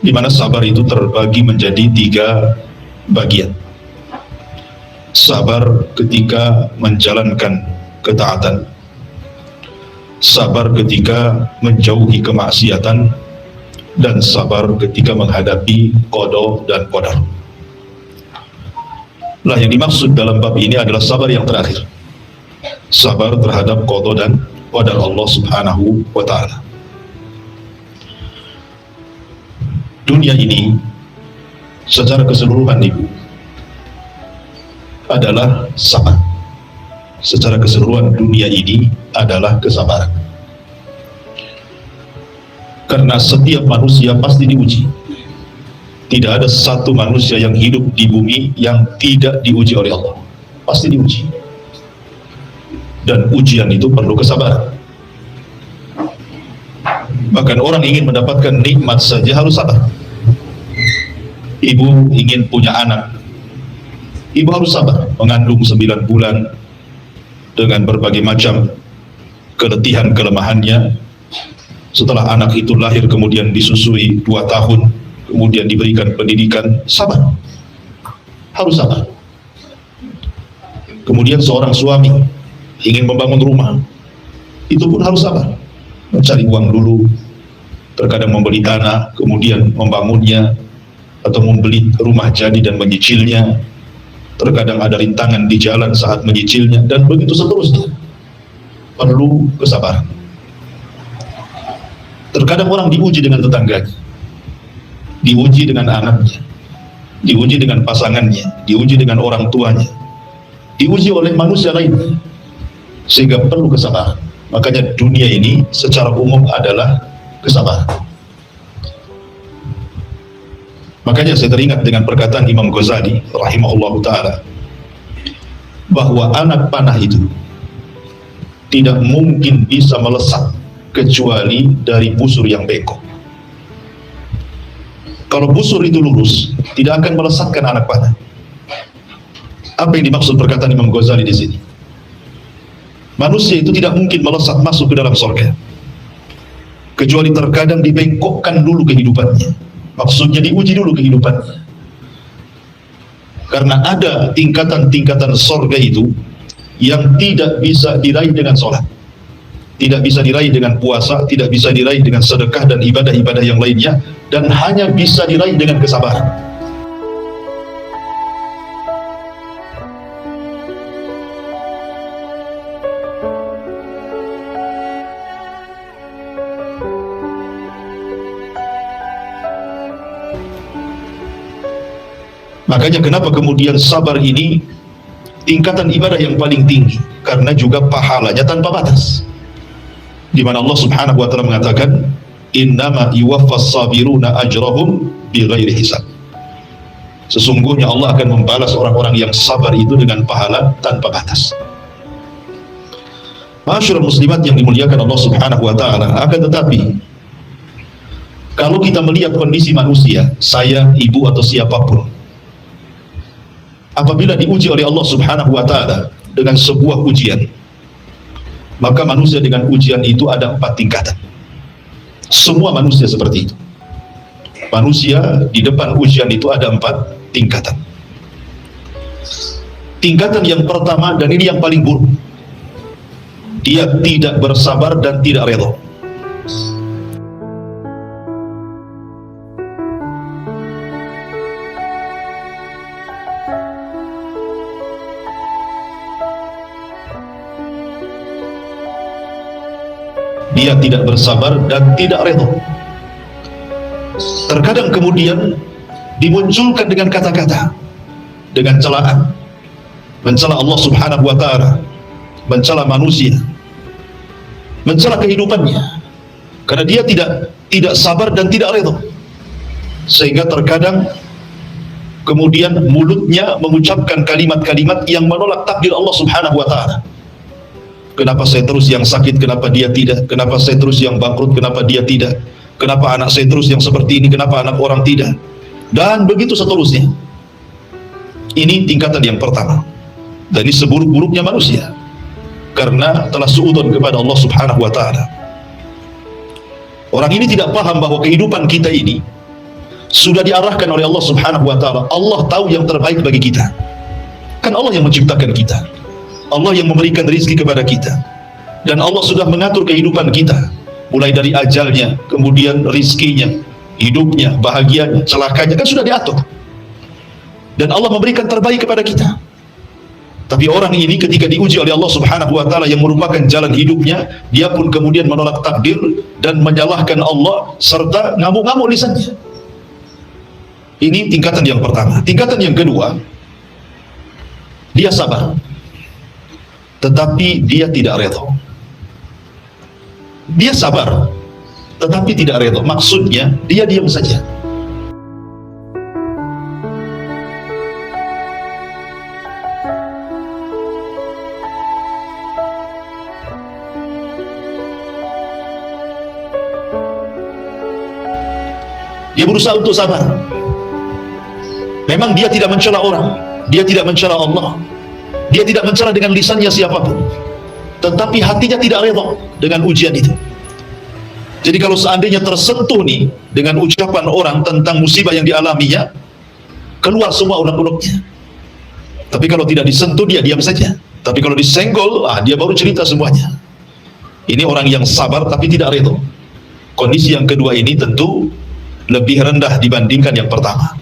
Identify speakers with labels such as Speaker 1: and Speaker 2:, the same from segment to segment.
Speaker 1: di mana sabar itu terbagi menjadi 3 bagian. Sabar ketika menjalankan ketaatan, sabar ketika menjauhi kemaksiatan, dan sabar ketika menghadapi qada dan qadar. Nah, yang dimaksud dalam bab ini adalah sabar yang terakhir, sabar terhadap qada dan qadar Allah Subhanahu wa ta'ala. Dunia ini secara keseluruhan Ibu adalah sabar. Secara keseluruhan dunia ini adalah kesabaran. Karena setiap manusia pasti diuji. Tidak ada satu manusia yang hidup di bumi yang tidak diuji oleh Allah. Pasti diuji. Dan ujian itu perlu kesabaran. Bahkan orang ingin mendapatkan nikmat saja harus sabar. Ibu ingin punya anak, ibu harus sabar, mengandung 9 bulan dengan berbagai macam keletihan kelemahannya. Setelah anak itu lahir kemudian disusui 2 tahun, kemudian diberikan pendidikan, sabar, harus sabar. Kemudian seorang suami ingin membangun rumah, itu pun harus sabar, mencari uang dulu, terkadang membeli tanah, kemudian membangunnya, atau membeli rumah jadi dan menyicilnya. Terkadang ada rintangan di jalan saat menyicilnya, dan begitu seterusnya. Perlu kesabaran. Terkadang orang diuji dengan tetangganya, diuji dengan anaknya, diuji dengan pasangannya, diuji dengan orang tuanya, diuji oleh manusia lainnya, sehingga perlu kesabaran. Makanya dunia ini secara umum adalah kesabaran. Makanya saya teringat dengan perkataan Imam Ghazali rahimahullahu ta'ala, bahwa anak panah itu tidak mungkin bisa melesat kecuali dari busur yang bengkok. Kalau busur itu lurus, tidak akan melesatkan anak panah. Apa yang dimaksud perkataan Imam Ghazali di sini? Manusia itu tidak mungkin melesat masuk ke dalam surga kecuali terkadang dibengkokkan dulu kehidupannya. Maksudnya diuji dulu kehidupannya. Karena ada tingkatan-tingkatan surga itu yang tidak bisa diraih dengan sholat, tidak bisa diraih dengan puasa, tidak bisa diraih dengan sedekah dan ibadah-ibadah yang lainnya, dan hanya bisa diraih dengan kesabaran. Makanya kenapa kemudian sabar ini tingkatan ibadah yang paling tinggi, karena juga pahalanya tanpa batas. Di mana Allah Subhanahu wa ta'ala mengatakan, innama yuwaffas sabiruna ajrahum bighairi hisab. Sesungguhnya Allah akan membalas orang-orang yang sabar itu dengan pahala tanpa batas. Masyarul muslimat yang dimuliakan Allah Subhanahu wa ta'ala, akan tetapi kalau kita melihat kondisi manusia, saya, ibu atau siapapun, apabila diuji oleh Allah Subhanahu wa ta'ala dengan sebuah ujian, maka manusia dengan ujian itu ada 4 tingkatan. Semua manusia seperti itu. Manusia di depan ujian itu ada 4 tingkatan. Tingkatan yang pertama, dan ini yang paling buruk, dia tidak bersabar dan tidak redha. Dia tidak bersabar dan tidak redha. Terkadang kemudian dimunculkan dengan kata-kata, dengan celaan, mencela Allah Subhanahu wa ta'ala, mencela manusia, mencela kehidupannya, karena dia tidak sabar dan tidak redha. Sehingga terkadang kemudian mulutnya mengucapkan kalimat-kalimat yang menolak takdir Allah Subhanahu wa ta'ala. Kenapa saya terus yang sakit, kenapa dia tidak? Kenapa saya terus yang bangkrut, kenapa dia tidak? Kenapa anak saya terus yang seperti ini, kenapa anak orang tidak? Dan begitu seterusnya. Ini tingkatan yang pertama. Dan ini seburuk-buruknya manusia, karena telah suudzon kepada Allah Subhanahu wa ta'ala. Orang ini tidak paham bahwa kehidupan kita ini sudah diarahkan oleh Allah Subhanahu wa ta'ala. Allah tahu yang terbaik bagi kita. Kan Allah yang menciptakan kita, Allah yang memberikan rizki kepada kita, dan Allah sudah mengatur kehidupan kita, mulai dari ajalnya, kemudian rizkinya, hidupnya, bahagianya, celakanya, kan sudah diatur. Dan Allah memberikan terbaik kepada kita. Tapi orang ini ketika diuji oleh Allah Subhanahu wa ta'ala yang merupakan jalan hidupnya, dia pun kemudian menolak takdir dan menyalahkan Allah serta ngamuk-ngamuk lisannya. Ini tingkatan yang pertama. Tingkatan yang kedua, dia sabar, tetapi dia tidak redha. Dia sabar, tetapi tidak redha. Maksudnya, dia diam saja. Dia berusaha untuk sabar. Memang dia tidak mencela orang, dia tidak mencela Allah, dia tidak mencela dengan lisannya siapapun, tetapi hatinya tidak redha dengan ujian itu. Jadi kalau seandainya tersentuh nih dengan ucapan orang tentang musibah yang dialaminya, keluar semua unek-uneknya. Tapi kalau tidak disentuh, dia diam saja. Tapi kalau disenggol, dia baru cerita semuanya. Ini orang yang sabar tapi tidak redha. Kondisi yang kedua ini tentu lebih rendah dibandingkan yang pertama.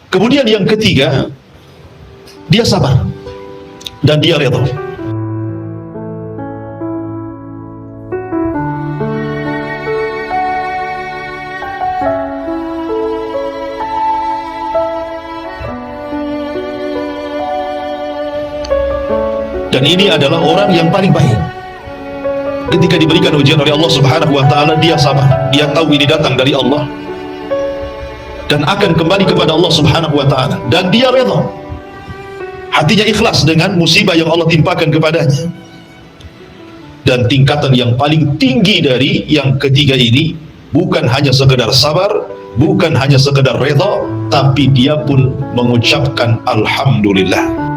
Speaker 1: Kemudian yang ketiga, dia sabar dan dia redha. Dan ini adalah orang yang paling baik. Ketika diberikan ujian oleh Allah Subhanahu wa ta'ala, dia sabar. Dia tahu ini datang dari Allah dan akan kembali kepada Allah Subhanahu wa ta'ala, dan dia redha. Hatinya ikhlas dengan musibah yang Allah timpakan kepadanya. Dan tingkatan yang paling tinggi dari yang ketiga ini, bukan hanya sekedar sabar, bukan hanya sekedar redha, tapi dia pun mengucapkan alhamdulillah.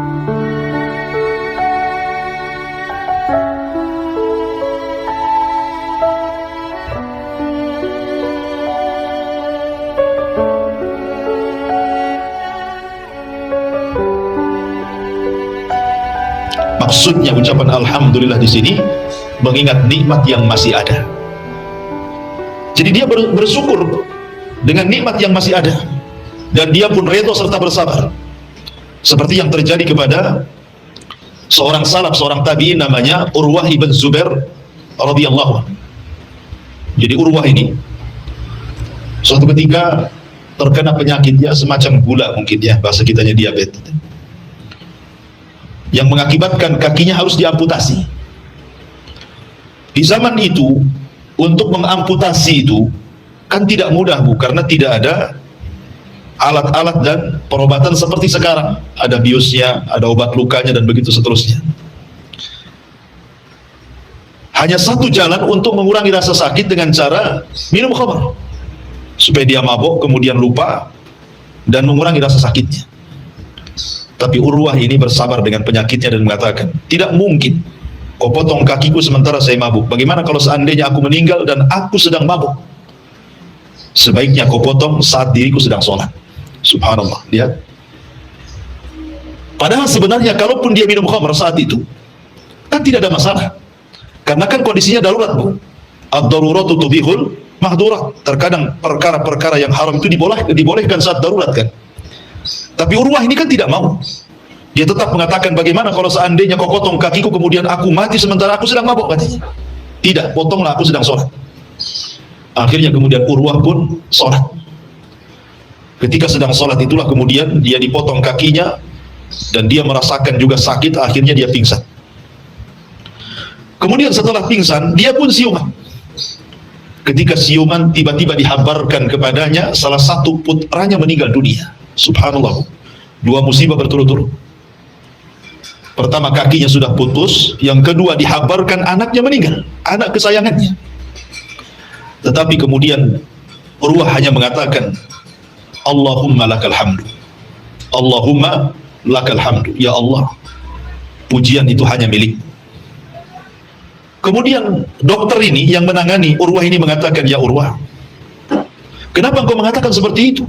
Speaker 1: Maksudnya ucapan alhamdulillah di sini mengingat nikmat yang masih ada. Jadi dia bersyukur dengan nikmat yang masih ada, dan dia pun redha serta bersabar. Seperti yang terjadi kepada seorang salaf, seorang tabi'in namanya Urwah ibn Zubair radhiyallahu anhu. Jadi Urwah ini suatu ketika terkena penyakitnya semacam gula, mungkin ya bahasa kitanya diabetes, yang mengakibatkan kakinya harus diamputasi. Di zaman itu, untuk mengamputasi itu kan tidak mudah, Bu, karena tidak ada alat-alat dan perobatan seperti sekarang. Ada biusnya, ada obat lukanya, dan begitu seterusnya. Hanya satu jalan untuk mengurangi rasa sakit dengan cara minum khamar, supaya dia mabuk, kemudian lupa, dan mengurangi rasa sakitnya. Tapi Urwah ini bersabar dengan penyakitnya dan mengatakan, tidak mungkin kau potong kakiku sementara saya mabuk. Bagaimana kalau seandainya aku meninggal dan aku sedang mabuk? Sebaiknya kau potong saat diriku sedang sholat. Subhanallah, lihat. Padahal sebenarnya kalaupun dia minum khamr saat itu, kan tidak ada masalah. Karena kan kondisinya darurat, Bu. Ad-daruratu tubihul mahdurat. Terkadang perkara-perkara yang haram itu dibolehkan saat darurat, kan. Tapi Urwah ini kan tidak mau. Dia tetap mengatakan, bagaimana kalau seandainya kau potong kakiku kemudian aku mati sementara aku sedang mabuk, katanya. Tidak, potonglah, aku sedang sholat. Akhirnya kemudian Urwah pun sholat. Ketika sedang sholat itulah kemudian dia dipotong kakinya, dan dia merasakan juga sakit. Akhirnya dia pingsan. Kemudian setelah pingsan, dia pun siuman. Ketika siuman, tiba-tiba dihabarkan kepadanya salah satu putranya meninggal dunia. Subhanallah, dua musibah berturut-turut. Pertama, kakinya sudah putus. Yang kedua, dihabarkan anaknya meninggal, anak kesayangannya. Tetapi kemudian Urwah hanya mengatakan, Allahumma lakal hamdu, Allahumma lakal hamdu, ya Allah, pujian itu hanya milik. Kemudian dokter ini yang menangani Urwah ini mengatakan, ya Urwah, Kenapa engkau mengatakan seperti itu?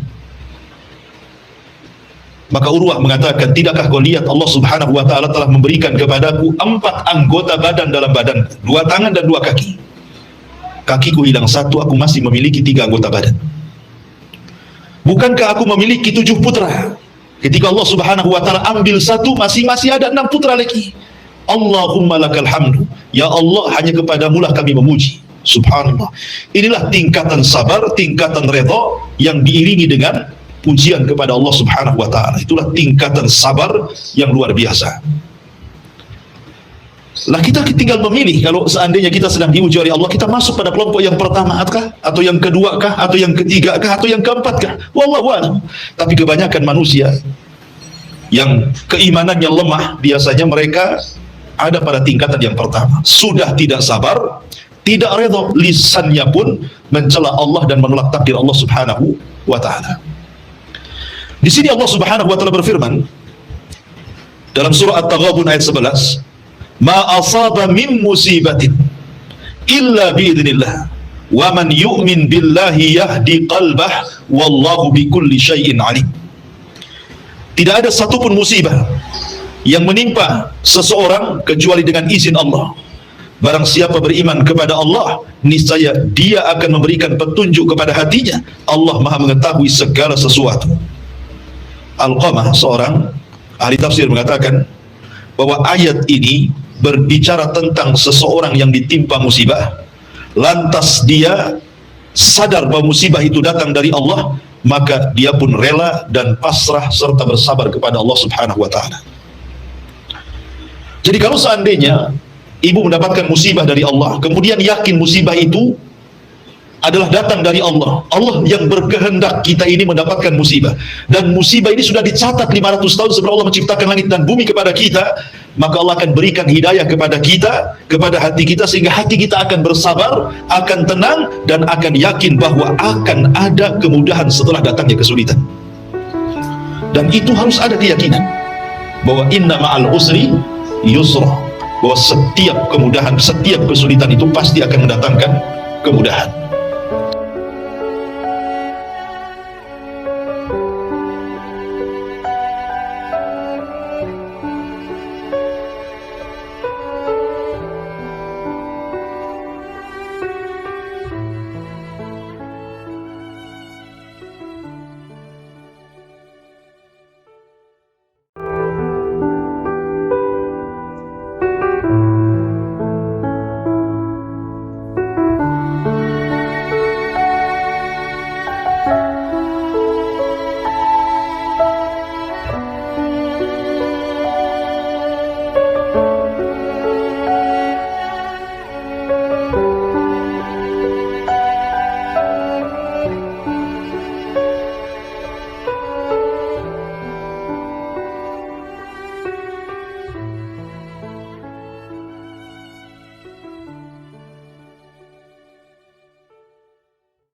Speaker 1: Maka Urwah mengatakan, tidakkah kau lihat Allah subhanahu wa ta'ala telah memberikan kepadaku 4 anggota badan dalam badan, 2 tangan dan 2 kaki. Kakiku hilang 1, aku masih memiliki 3 anggota badan. Bukankah aku memiliki 7 putra? Ketika Allah subhanahu wa ta'ala ambil 1, masih ada 6 putra lagi. Allahumma lakal hamdu, ya Allah, hanya kepadamu lah kami memuji. Subhanallah. Inilah tingkatan sabar, tingkatan redha yang diiringi dengan pujian kepada Allah subhanahu wa ta'ala. Itulah tingkatan sabar yang luar biasa. Lah kita tinggal memilih, kalau seandainya kita sedang diuji oleh Allah, kita masuk pada kelompok yang pertama kah, atau yang kedua kah, atau yang ketiga kah, atau yang keempat kah? Wallahu a'lam. Tapi kebanyakan manusia yang keimanannya lemah, biasanya mereka ada pada tingkatan yang pertama. Sudah tidak sabar, tidak redha, lisannya pun mencela Allah dan menolak takdir Allah subhanahu wa ta'ala. Di sini Allah subhanahu wa ta'ala berfirman dalam surah At-Taghabun ayat 11, ma asaba min musibatin illa biidznillah wa man yu'min billahi yahdi qalbah wallahu bikulli syai'in alim. Tidak ada satupun musibah yang menimpa seseorang kecuali dengan izin Allah. Barang siapa beriman kepada Allah, niscaya dia akan memberikan petunjuk kepada hatinya. Allah maha mengetahui segala sesuatu. Al-Qamah, seorang ahli tafsir, mengatakan bahwa ayat ini berbicara tentang seseorang yang ditimpa musibah, lantas dia sadar bahwa musibah itu datang dari Allah, maka dia pun rela dan pasrah serta bersabar kepada Allah subhanahu wa ta'ala. Jadi kalau seandainya ibu mendapatkan musibah dari Allah, kemudian yakin musibah itu adalah datang dari Allah, Allah yang berkehendak kita ini mendapatkan musibah, dan musibah ini sudah dicatat 500 tahun sebelum Allah menciptakan langit dan bumi kepada kita, maka Allah akan berikan hidayah kepada kita, kepada hati kita, sehingga hati kita akan bersabar, akan tenang, dan akan yakin bahwa akan ada kemudahan setelah datangnya kesulitan. Dan itu harus ada keyakinan bahwa inna ma'al usri yusra, bahwa setiap kemudahan, setiap kesulitan itu pasti akan mendatangkan kemudahan.